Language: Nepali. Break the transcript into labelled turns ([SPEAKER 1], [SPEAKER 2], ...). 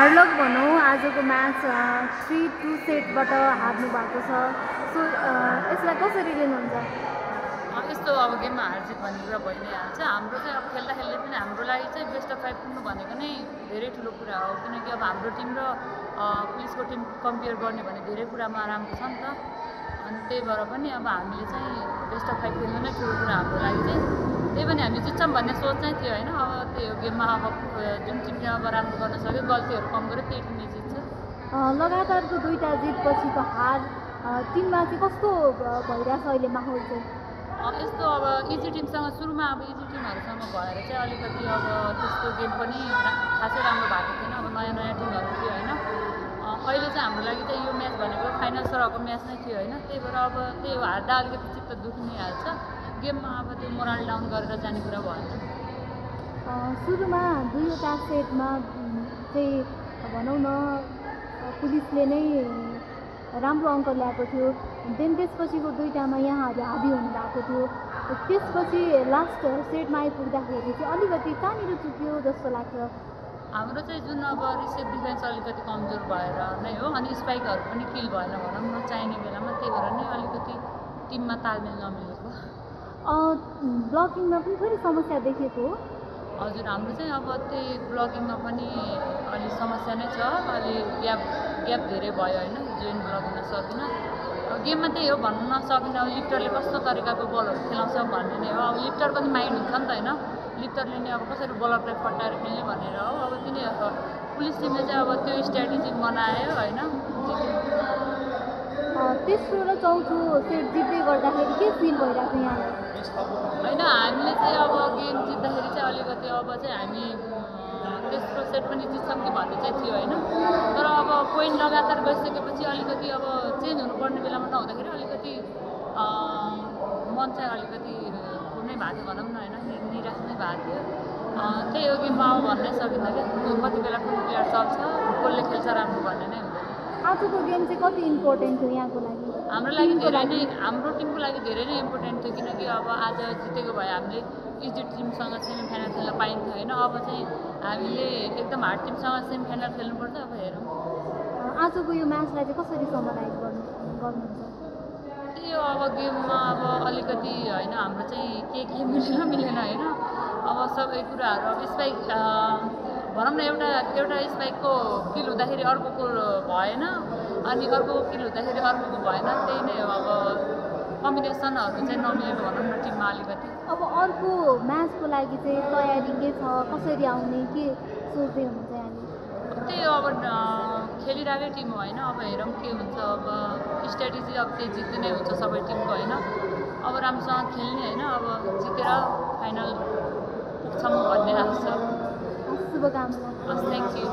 [SPEAKER 1] हार्ड लक भनौँ आजको म्याच 3-2 सेटबाट हार्नु भएको छ। सो यसलाई कसरी लिनुहुन्छ?
[SPEAKER 2] यस्तो अब गेममा हार जित भन्ने कुरा भइ नै हाल्छ। हाम्रो चाहिँ अब खेल्दा खेल्दै पनि हाम्रो लागि चाहिँ बेस्ट अफ 5 पुग्नु भनेको नै धेरै ठुलो कुरा हो, किनकि अब हाम्रो टिम र पुलिसको टिम कम्पेयर गर्ने भने धेरै कुरामा राम्रो छ नि त। अनि त्यही भएर पनि अब हामीले चाहिँ बेस्ट अफ 5 खेल्नु नै ठुलो कुरा हाम्रो लागि चाहिँ। त्यही पनि हामी जित्छौँ भन्ने सोच चाहिँ थियो होइन। अब त्यही हो, गेममा अब जुन टिमले अब राम्रो गर्न सक्यो, गल्तीहरू कम गर्यो, त्यही टिमले जित्छ।
[SPEAKER 1] लगातारको 2टा जितपछिको हार टिममा चाहिँ कस्तो भइरहेछ अहिले माहौल चाहिँ?
[SPEAKER 2] यस्तो अब इजी टिमसँग सुरुमा अब इजी टिमहरूसँग भएर चाहिँ अलिकति अब त्यस्तो गेम पनि खासै राम्रो भएको थिएन। अब नयाँ नयाँ टिमहरू थियो होइन। अहिले चाहिँ हाम्रो लागि चाहिँ यो म्याच भनेको फाइनल सरहको म्याच नै थियो होइन। त्यही भएर अब त्यही हो, हार्दा अलिकति चित्त दुखी नै हाल्छ। गेममा अब त्यो मोरल डाउन गरेर जाने कुरा भएन।
[SPEAKER 1] सुरुमा 2वटा सेटमा चाहिँ भनौँ न पुलिसले नै राम्रो अङ्क ल्याएको थियो। देन त्यसपछिको 2टामा यहाँहरू हाबी हुनुभएको थियो। त्यसपछि लास्ट सेटमा आइपुग्दाखेरि चाहिँ अलिकति कहाँनिर चुक्यो जस्तो लाग्छ?
[SPEAKER 2] हाम्रो चाहिँ जुन अब रिसिभ डिफेन्स अलिकति कमजोर भएर नै हो, अनि स्पाइकहरू पनि किल भएन भनौँ न चाहिने बेलामा। त्यही भएर नै अलिकति टिममा तालमेल नमिलेको।
[SPEAKER 1] ब्लकिङमा पनि थोरै समस्या देखिएको हो?
[SPEAKER 2] हजुर, हाम्रो चाहिँ अब त्यही ब्लकिङमा पनि अलिक समस्या नै छ। अलि ग्याप धेरै भयो होइन, जोइन ब्लक हुन सकिनँ। गेममा त्यही हो, भन्नु नसकिनँ अब लिफ्टरले कस्तो तरिकाको बलहरू खेलाउँछ भन्ने नै हो। अब लिफ्टरको पनि माइन्ड हुन्छ नि त होइन, लिफ्टरले नै अब कसरी बलरलाई फटाएर खेल्ने भनेर हो। अब तिनी पुलिस टिमले चाहिँ अब त्यो स्ट्राटेजी बनायो होइन, जित्यो।
[SPEAKER 1] तेस्रो र चौथो सेट जित्दै गर्दाखेरि के फिल भइरहेको छ यहाँलाई?
[SPEAKER 2] होइन, हामीले चाहिँ अब गेम जित्दाखेरि चाहिँ अलिकति अब चाहिँ हामी तेस्रो सेट पनि जित्छौँ कि भन्ने चाहिँ थियो होइन। तर अब पोइन्ट लगातार गइसकेपछि अलिकति अब चेन्ज हुनुपर्ने बेलामा नहुँदाखेरि अलिकति मन चाहिँ अलिकति नै भएको थियो भनौँ न होइन, निराश नै भएको थियो। त्यही हो, गेममा अब भन्नै सकिँदैन क्या, कति बेला कुन प्लेयर चल्छ, कसले खेल्छ राम्रो भन्ने नै हुँदैन।
[SPEAKER 1] आजको गेम चाहिँ कति इम्पोर्टेन्ट थियो यहाँको लागि?
[SPEAKER 2] हाम्रो लागि धेरै नै, हाम्रो टिमको लागि धेरै नै इम्पोर्टेन्ट थियो, किनकि अब आज जितेको भए हामीले इजी टिमसँग सेमी फाइनल खेल्न पाइन्थ्यो होइन। अब चाहिँ हामीले एकदम हार्ड टिमसँग सेमी फाइनल खेल्नुपर्छ। अब हेरौँ
[SPEAKER 1] आजको यो म्याचलाई चाहिँ कसरी समराइज गर्नुहुन्छ?
[SPEAKER 2] त्यही हो, अब गेममा अब अलिकति होइन हाम्रो चाहिँ के मिलेन होइन। अब सबै कुराहरू अब स्पाइक भनौँ न, एउटा स्पाइकको किल हुँदाखेरि अर्कोको भएन, अनि अर्कोको किल हुँदाखेरि अर्कोको भएन। त्यही नै हो, अब कम्बिनेसनहरू चाहिँ नमिलेको भनौँ न टिममा अलिकति।
[SPEAKER 1] अब अर्को म्याचको लागि चाहिँ तयारी के छ, कसरी आउने, के सोच्दै हुनुहुन्छ यहाँले?
[SPEAKER 2] त्यही हो, अब खेलिरहेकै टिम हो होइन। अब हेरौँ के हुन्छ। अब स्ट्राटेजी अब त्यही जित्ने नै हुन्छ सबै टिमको होइन। अब राम्रोसँग खेल्ने होइन, अब जितेर फाइनल पुग्छौँ भन्ने आशा छ।
[SPEAKER 1] शुभकामना।
[SPEAKER 2] हस्, थ्याङ्क यू।